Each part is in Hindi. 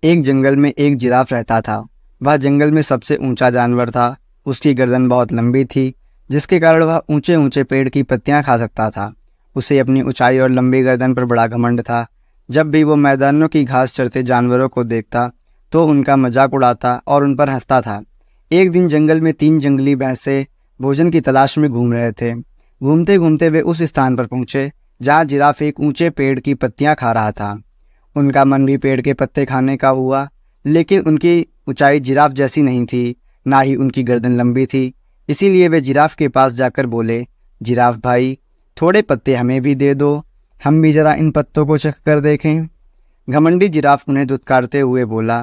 एक जंगल में एक जिराफ रहता था। वह जंगल में सबसे ऊंचा जानवर था। उसकी गर्दन बहुत लंबी थी, जिसके कारण वह ऊंचे ऊंचे पेड़ की पत्तियां खा सकता था। उसे अपनी ऊंचाई और लंबी गर्दन पर बड़ा घमंड था। जब भी वो मैदानों की घास चरते जानवरों को देखता तो उनका मजाक उड़ाता और उन पर हंसता था। एक दिन जंगल में 3 जंगली भैंसे भोजन की तलाश में घूम रहे थे। घूमते घूमते वे उस स्थान पर पहुंचे जहां जिराफ एक ऊंचे पेड़ की पत्तियां खा रहा था। उनका मन भी पेड़ के पत्ते खाने का हुआ, लेकिन उनकी ऊंचाई जिराफ जैसी नहीं थी, ना ही उनकी गर्दन लंबी थी। इसीलिए वे जिराफ के पास जाकर बोले, जिराफ भाई, थोड़े पत्ते हमें भी दे दो, हम भी जरा इन पत्तों को चख कर देखें। घमंडी जिराफ उन्हें धुतकारते हुए बोला,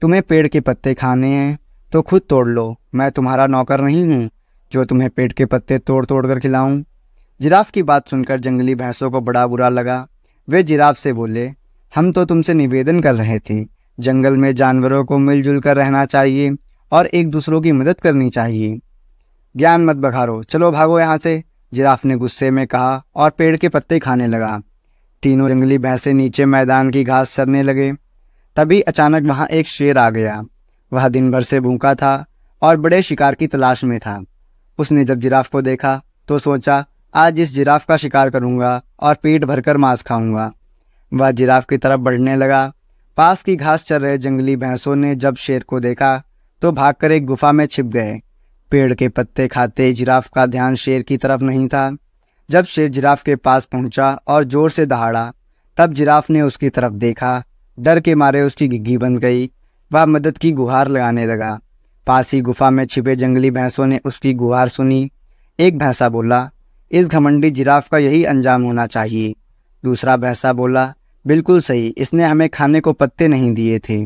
तुम्हें पेड़ के पत्ते खाने हैं तो खुद तोड़ लो, मैं तुम्हारा नौकर नहीं हूँ जो तुम्हें पेड़ के पत्ते तोड़ तोड़ कर खिलाऊं। जिराफ की बात सुनकर जंगली भैंसों को बड़ा बुरा लगा। वे जिराफ से बोले, हम तो तुमसे निवेदन कर रहे थे, जंगल में जानवरों को मिलजुल कर रहना चाहिए और एक दूसरों की मदद करनी चाहिए। ज्ञान मत बघारो, चलो भागो यहाँ से, जिराफ ने गुस्से में कहा और पेड़ के पत्ते खाने लगा। तीनों जंगली भैंसे नीचे मैदान की घास चरने लगे। तभी अचानक वहां एक शेर आ गया। वह दिन भर से भूखा था और बड़े शिकार की तलाश में था। उसने जब जिराफ को देखा तो सोचा, आज इस जिराफ का शिकार करूंगा और पेट भरकर मांस खाऊंगा। वह जिराफ की तरफ बढ़ने लगा। पास की घास चर रहे जंगली भैंसों ने जब शेर को देखा तो भागकर एक गुफा में छिप गए। पेड़ के पत्ते खाते जिराफ का ध्यान शेर की तरफ नहीं था। जब शेर जिराफ के पास पहुंचा और जोर से दहाड़ा, तब जिराफ ने उसकी तरफ देखा। डर के मारे उसकी घिघी बंध गई। वह मदद की गुहार लगाने लगा। पास ही गुफा में छिपे जंगली भैंसों ने उसकी गुहार सुनी। एक भैंसा बोला, इस घमंडी जिराफ का यही अंजाम होना चाहिए। दूसरा भैंसा बोला, बिल्कुल सही, इसने हमें खाने को पत्ते नहीं दिए थे।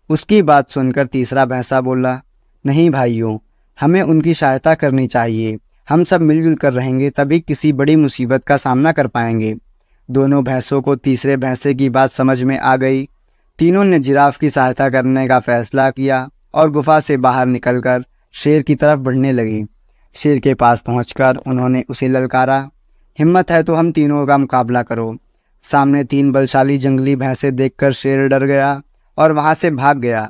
उसकी बात सुनकर तीसरा भैंसा बोला, नहीं भाइयों, हमें उनकी सहायता करनी चाहिए। हम सब मिलजुल कर रहेंगे तभी किसी बड़ी मुसीबत का सामना कर पाएंगे। दोनों भैंसों को तीसरे भैंसे की बात समझ में आ गई। तीनों ने जिराफ की सहायता करने का फैसला किया और गुफा से बाहर निकलकर शेर की तरफ बढ़ने लगे। शेर के पास पहुंचकर उन्होंने उसे ललकारा, हिम्मत है तो हम तीनों का मुकाबला करो। सामने 3 बलशाली जंगली भैंसे देखकर शेर डर गया और वहां से भाग गया।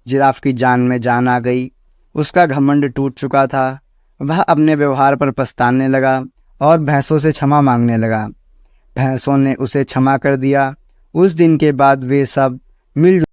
जिराफ की जान में जान आ गई। उसका घमंड टूट चुका था। वह अपने व्यवहार पर पछताने लगा और भैंसों से क्षमा मांगने लगा। भैंसों ने उसे क्षमा कर दिया। उस दिन के बाद वे सब मिल